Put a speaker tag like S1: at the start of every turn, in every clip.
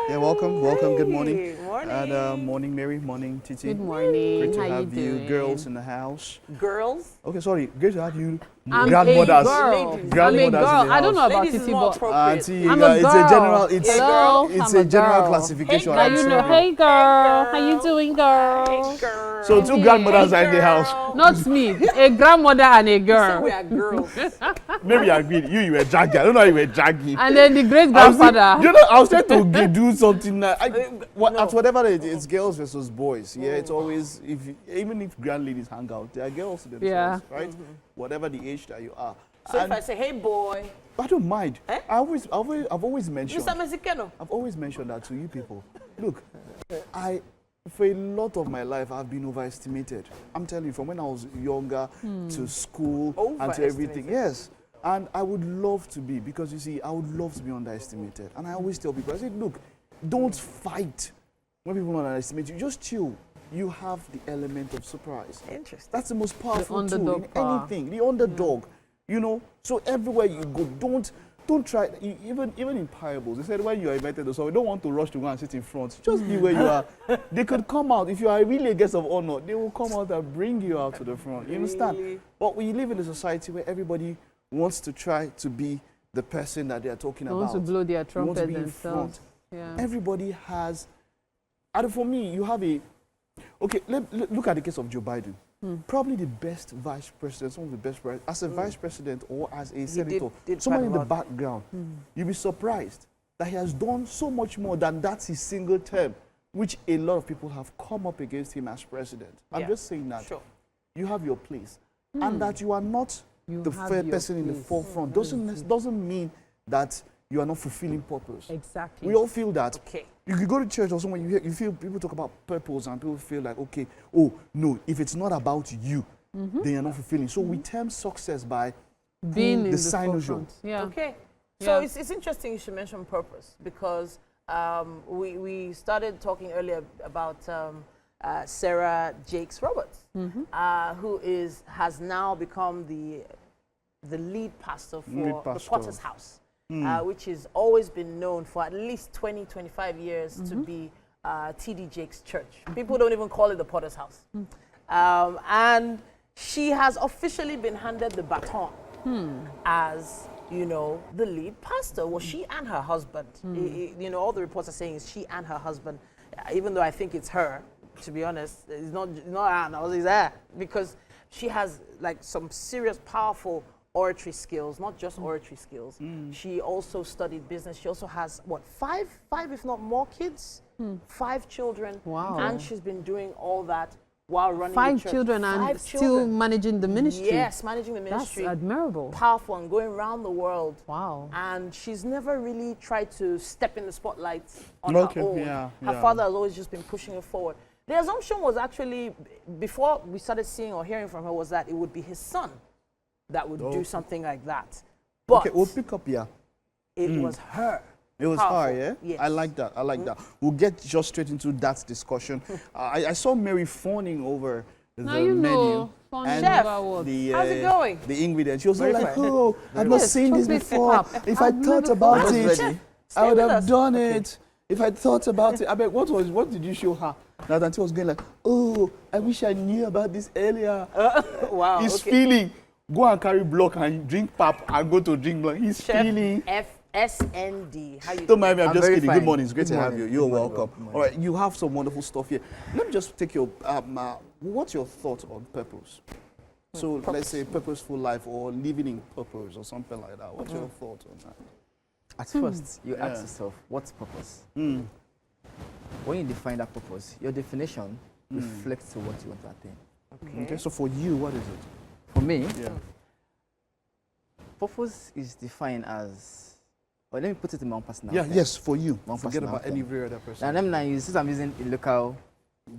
S1: Yeah, welcome. Good morning.
S2: Hey, morning.
S1: And morning, Mary. Morning, Titi.
S3: Good morning.
S1: Great to
S3: How
S1: have you
S3: doing?
S1: girls in the house.
S2: Girls?
S1: Okay, sorry. Great to have you
S3: I'm
S1: grandmothers.
S3: a girl.
S2: Ladies.
S3: I'm a
S1: Grandmothers
S3: girl.
S1: in the
S3: I don't know
S1: house.
S3: about
S2: Ladies is
S3: Titi,
S2: more
S3: but
S2: appropriate.
S1: Auntie,
S3: I'm a
S1: it's a
S3: girl.
S1: general. It's
S3: Hello,
S1: it's
S3: I'm
S1: a general
S3: girl.
S1: classification.
S2: Hey,
S3: Now
S1: I'm
S3: you know.
S1: sorry.
S3: Hey girl, how you doing, girl?
S2: Hey, girl.
S1: So two grandmothers are in the house.
S3: Not me, a grandmother and a
S2: So
S3: girl,
S2: we are girls.
S1: Maybe I agreed. You were jaggy. I don't know how you were jaggy.
S3: and then the great
S1: I was
S3: grandfather.
S1: you know, I was trying to do something.
S2: No.
S1: At whatever it's girls versus boys. Yeah, it's always even if grand ladies hang out, they are girls themselves,
S3: Yeah.
S1: right? Whatever the age that you are.
S2: So
S1: And
S2: if I say, hey boy,
S1: I don't mind.
S2: Eh?
S1: I've always mentioned.
S2: Mr. Mexicano.
S1: I've always mentioned that to you people. Look, for a lot of my life, I've been overestimated. I'm telling you, from when I was younger to school and to everything.
S2: Overestimated.
S1: Yes. And I would love to be, because you see, I would love to be underestimated. And I always tell people, I say, look, don't fight when people underestimate you. Just chill. You have the element of surprise.
S2: Interesting.
S1: That's the most powerful
S3: The
S1: tool in
S3: underdog power.
S1: anything. The underdog. You know, so everywhere you go, don't try. Even in parables, they said when you are invited to someone, you don't want to rush to go and sit in front. Just be where you are. They could come out if you are really a guest of honor. They will come out and bring you out to the front. You understand?
S2: Really?
S1: But we live in a society where everybody wants to try to be the person that they are talking
S3: They
S1: about.
S3: want to blow their
S1: They want to
S3: trumpet
S1: be in
S3: themselves.
S1: front.
S3: Yeah.
S1: Everybody has. And for me, you have a. Okay, look at the case of Joe Biden. Probably the best vice president, some of the best as a vice president or as a senator,
S2: did
S1: someone
S2: quite
S1: in
S2: a
S1: the
S2: lot.
S1: background. You'll be surprised that he has done so much more than that's his single term, which a lot of people have come up against him as president. I'm
S2: Yeah,
S1: just saying that
S2: Sure.
S1: you have your place, and that you are not
S3: You
S1: the
S3: have
S1: first
S3: your
S1: person in the
S3: place.
S1: forefront doesn't mean that you are not fulfilling purpose.
S3: Exactly.
S1: We all feel that.
S2: Okay.
S1: You could go to church or somewhere, you feel people talk about purpose and people feel like, okay, oh, no, if it's not about you, then you're not fulfilling. So we term success by
S3: Being in
S1: the
S3: the
S1: signage.
S3: forefront. Yeah.
S2: Okay. So
S3: Yeah.
S2: it's interesting you should mention purpose because we started talking earlier about Sarah Jakes Roberts, who has now become the lead pastor for
S1: Lead
S2: the
S1: pastor.
S2: Potter's House, which has always been known for at least 20, 25 years to be T.D. Jakes' church. People don't even call it the Potter's House. And she has officially been handed the baton as, you know, the lead pastor. Well, she and her husband. You know, all the reports are saying is she and her husband, even though I think it's her, to be honest. It's not Anna, it's her. Because she has, like, some serious, powerful oratory skills, not just oratory skills. She also studied business. She also has, what, five if not more kids? 5 children.
S3: Wow.
S2: And she's been doing all that while running the
S3: 5
S2: church.
S3: children and
S2: 5
S3: still
S2: children.
S3: managing the ministry.
S2: Yes, managing the
S3: That's
S2: ministry.
S3: admirable.
S2: Powerful and going around the world.
S3: Wow.
S2: And she's never really tried to step in the spotlight on
S1: Okay,
S2: her own.
S1: yeah,
S2: Her
S1: yeah.
S2: father has always just been pushing her forward. The assumption was actually, before we started seeing or hearing from her, was that it would be his son that would do something like that. But
S1: Okay, we'll pick up, yeah.
S2: it was her.
S1: It was
S2: Powerful.
S1: her, yeah?
S2: Yes.
S1: I like that. I like that. We'll get just straight into that discussion. I saw Mary fawning over the
S3: Now you
S1: menu.
S3: know. Fawning
S1: and
S2: Chef,
S3: over what?
S1: the,
S2: how's it going?
S1: The ingredients. She was all
S2: Very
S1: like,
S2: fine.
S1: oh, I've not
S3: Yes,
S1: seen this
S3: chocolate
S1: before.
S3: pap.
S1: If I
S3: I've
S1: thought
S3: never
S1: about
S3: thought
S1: it,
S3: of
S2: Chef,
S1: I would
S2: stay with
S1: have
S2: us.
S1: done it. If I thought about it, I mean, what did you show her? That auntie was going like, oh, I wish I knew about this earlier.
S2: Wow.
S1: He's
S2: okay.
S1: feeling. Go and carry block and drink pap and go to drink block. He's
S2: Chef
S1: feeling.
S2: FSND. How you
S1: Don't mind me, I'm
S4: I'm
S1: just
S4: very
S1: kidding.
S4: fine.
S1: Good morning, it's great
S4: Good
S1: to have
S4: morning.
S1: you. You're
S4: Good morning,
S1: welcome.
S4: Good morning.
S1: All right, you have some wonderful stuff here. Let me just take your, what's your thoughts on purpose? So let's say purposeful life or living in purpose or something like that. What's your thoughts on that?
S4: At first, you
S1: Yeah.
S4: ask yourself, what's purpose?
S1: Mm.
S4: When you define that purpose, your definition reflects to what you want to attain.
S1: Okay, so for you, what is it?
S4: For me,
S1: Yeah.
S4: purpose is defined as, well, let me put it in my own personal
S1: Yeah,
S4: term.
S1: yes, for you.
S4: One
S1: Forget
S4: personal
S1: about any
S4: thing.
S1: very other person.
S4: Now, let me use, since I'm using a local,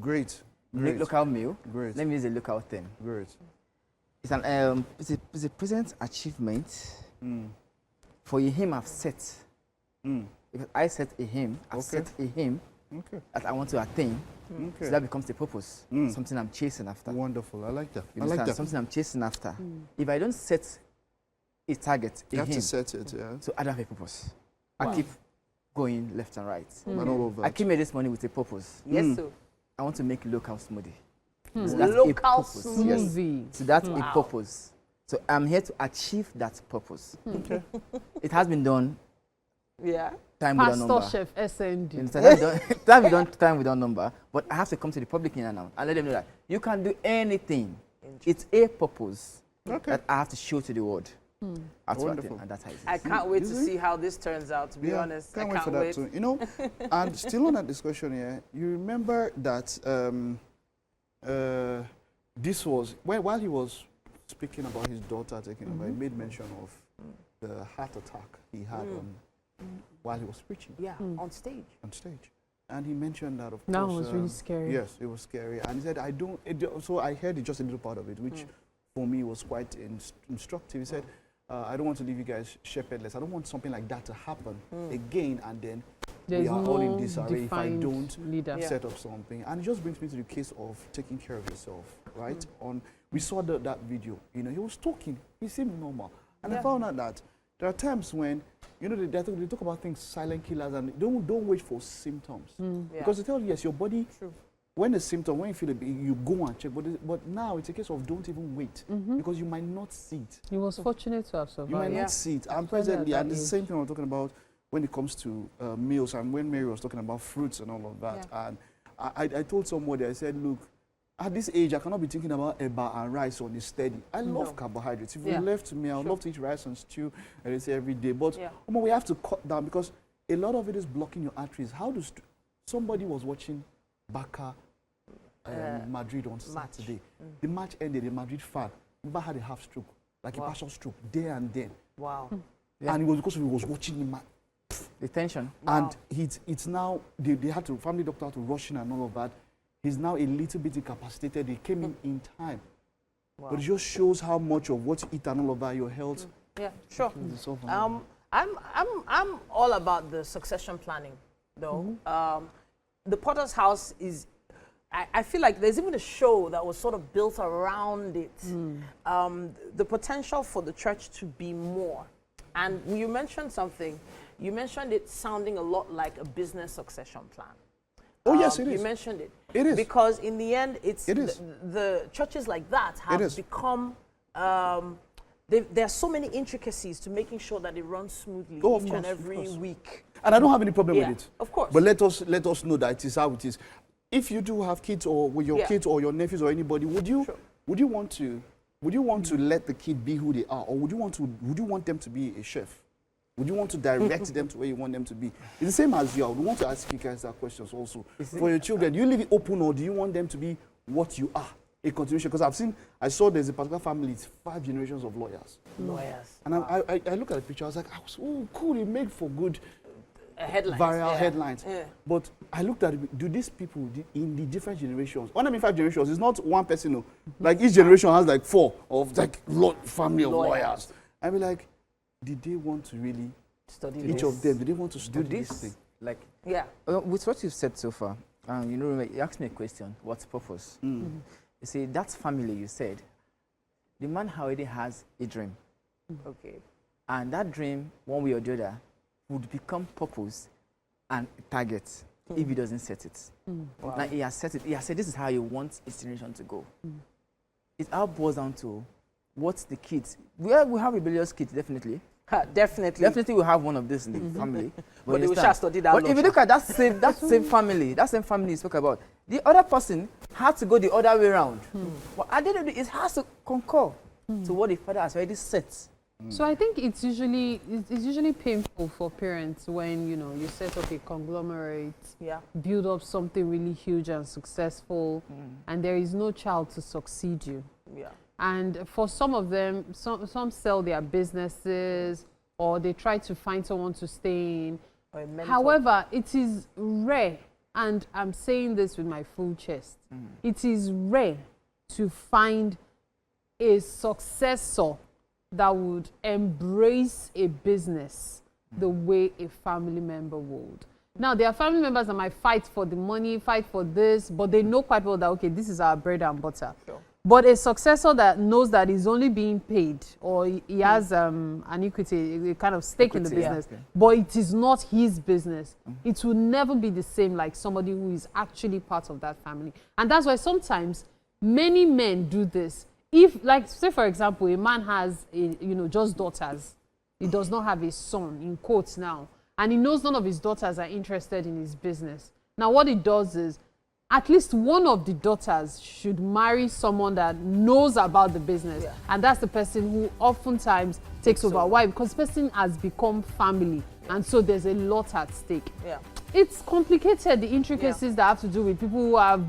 S1: Great. Great.
S4: local meal,
S1: Great.
S4: let me use a local term.
S1: Great.
S4: It's an it's a present achievement
S1: Mm.
S4: for a aim I've set.
S1: Mm.
S4: Because I set a aim, I've
S1: Okay.
S4: set a aim
S1: Okay.
S4: that I want to attain.
S1: Okay.
S4: So that becomes a purpose,
S1: Mm.
S4: something I'm chasing after.
S1: Wonderful. I like that.
S4: You
S1: I like
S4: understand?
S1: that.
S4: Something I'm chasing after. If I don't set a target,
S1: You
S4: a
S1: have to
S4: aim,
S1: set it, yeah.
S4: so I don't have a purpose.
S2: Wow.
S4: I keep going left and right.
S1: And all of that.
S4: I came here this morning with a purpose.
S2: Yes, sir.
S4: I want to make local smoothie. So that's a
S2: Local
S4: purpose. Yes.
S3: Smoothie.
S4: So that's
S2: Wow.
S4: a purpose. So I'm here to achieve that purpose.
S1: Okay.
S4: It has been done
S2: Yeah.
S4: time without
S3: Pastor
S4: number.
S3: Chef SND.
S4: You understand? It has been done time without number. But I have to come to the public here now and let them know that you can do anything. It's a purpose
S1: Okay.
S4: that I have to show to the world. That's what I
S1: Wonderful.
S4: think, and that's how it is.
S2: I can't wait to
S1: Is it?
S2: see how this turns out, to be
S1: Yeah,
S2: honest.
S1: Can't
S2: I
S1: wait for that too. You know, and still on that discussion here, you remember that this was while he was speaking about his daughter taking over, he made mention of the heart attack he had while he was preaching
S2: Yeah, on stage.
S1: on stage, and he mentioned that of
S3: That
S1: course.
S3: was really scary.
S1: Yes, it was scary, and he said, "I don't." So I heard just a little part of it, which for me was quite instructive. He said, "I don't want to leave you guys shepherdless. I don't want something like that to happen again, and then
S3: There's
S1: we are all in
S3: no
S1: disarray if I
S3: defined
S1: don't
S3: leader.
S2: Yeah.
S1: set up something." And it just brings me to the case of taking care of yourself, right? We saw that video. You know, he was talking. He seemed normal, and I
S2: Yeah.
S1: found out that there are times when they talk about things, silent killers, and don't wait for symptoms
S2: Yeah.
S1: because they tell you, yes, your body.
S2: True.
S1: When a symptom, when you feel it, you go and check. But now it's a case of don't even wait because you might not see it.
S3: He was fortunate to have
S1: You
S3: survived.
S1: might
S2: Yeah.
S1: not see it. And
S3: Especially at
S1: presently,
S3: that
S1: and the
S3: age.
S1: same thing we're talking about when it comes to meals, and when Mary was talking about fruits and all of that. And I told somebody, I said, look, at this age, I cannot be thinking about eba and rice on a steady. I love carbohydrates. If
S2: Yeah.
S1: you left to me, I would love to eat rice and stew, and say every day. But
S2: Yeah.
S1: we have to cut down because a lot of it is blocking your arteries. How does somebody was watching Barca Madrid on Saturday? The match ended. The Madrid fan had a half stroke, like a partial stroke, there and then.
S2: Wow.
S4: Yeah.
S1: And it was because he was watching him.
S4: The tension.
S2: Wow.
S1: And it's now, they had to, family doctor had to rush in and all of that. He's now a little bit incapacitated. He came in time.
S2: Wow.
S1: But it just shows how much of what you eat and all of that, your health.
S2: Yeah, sure.
S1: is so
S2: I'm all about the succession planning, though. The Potter's House is, I feel like there's even a show that was sort of built around it. The potential for the church to be more. And you mentioned something. You mentioned it sounding a lot like a business succession plan.
S1: Oh, yes, it is.
S2: You mentioned it.
S1: It is.
S2: Because in the end, it's
S1: It is.
S2: the churches like that
S1: It is.
S2: have become, there are so many intricacies to making sure that it runs smoothly
S1: Oh, of
S2: each
S1: course,
S2: and
S1: of
S2: every
S1: course.
S2: week.
S1: And I don't have any problem
S2: Yeah,
S1: with it.
S2: of course.
S1: But let us know that it is how it is. If you do have kids or with your
S2: Yeah.
S1: kids or your nephews or anybody, would you want to let the kid be who they are, or would you want them to be a chef? Would you want to direct them to where you want them to be? It's the same as you. I would want to ask you guys that questions also. For your children, do you leave it open or do you want them to be what you are? A continuation. Because I saw there's a particular family, it's 5 generations of lawyers.
S2: Lawyers.
S1: And I look at the picture, I was like, oh, cool, it made for good
S2: Headlines.
S1: viral headlines.
S2: Yeah.
S1: But I looked at it, do these people in the different generations, when I mean 5 generations, it's not one person, no. Like each generation has like 4 of like family of lawyers. I mean, like, did they want to really
S2: Study
S1: each
S2: this.
S1: of them? Did they want to
S4: Do
S1: study this
S4: this.
S1: thing?
S4: Like,
S2: Yeah.
S4: with what you've said so far, you asked me a question, what's purpose? You see, that family you said, the man already has a dream.
S2: Okay.
S4: And that dream, one way or the other, would become purpose and target if he doesn't set it.
S2: Wow.
S4: Now he has set it. He has said this is how he wants his generation to go. It all boils down to what the kids. We have rebellious kids, definitely.
S2: Definitely.
S4: Definitely, we have one of this in the family.
S2: But they
S4: you
S2: will
S4: understand?
S2: just study that.
S4: But if you look at that same family you spoke about, the other person had to go the other way around. But at the end of the day, it has to concur to what the father has already set.
S3: So I think it's usually painful for parents when you set up a conglomerate,
S2: Yeah.
S3: build up something really huge and successful, and there is no child to succeed you.
S2: Yeah.
S3: And for some of them, some sell their businesses or they try to find someone to stay in.
S2: Or a mentor.
S3: However, it is rare, and I'm saying this with my full chest, it is rare to find a successor that would embrace a business the way a family member would. Now, there are family members that might fight for the money, fight for this, but they know quite well that, okay, this is our bread and butter.
S2: Sure.
S3: But a successor that knows that he's only being paid, or he has an equity, a kind of stake in the business, but it is not his business, it will never be the same like somebody who is actually part of that family. And that's why sometimes many men do this. If, like, say for example, a man has just daughters, he does not have a son, in quotes now, and he knows none of his daughters are interested in his business. Now what he does is, at least one of the daughters should marry someone that knows about the business. And that's the person who oftentimes takes over. Why? Because the person has become family. And so there's a lot at stake. It's complicated, the intricacies that have to do with people who have,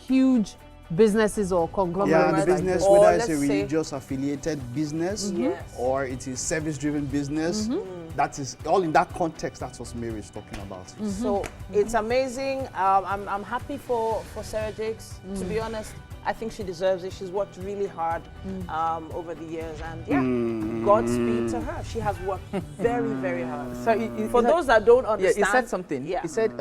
S3: huge businesses or conglomerates.
S1: Yeah, the business, whether it's a religious affiliated business or it is service-driven business, that is all in that context. That's what Mary is talking about.
S2: So it's amazing. I'm happy for Sarah Jakes. To be honest, I think she deserves it. She's worked really hard over the years, and Godspeed to her. She has worked very, very hard. So for those that don't understand,
S4: he said something. He said,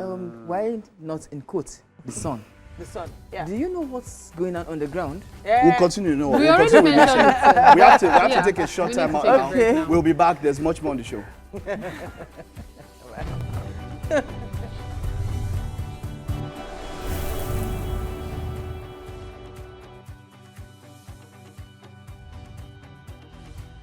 S4: "Why not in quotes the son?"
S2: The son.
S4: Do you know what's going on the ground?
S1: We'll continue. No,
S3: we already mentioned it.
S1: We have to take a short time out now.
S4: Okay.
S1: We'll be back. There's much more on the show.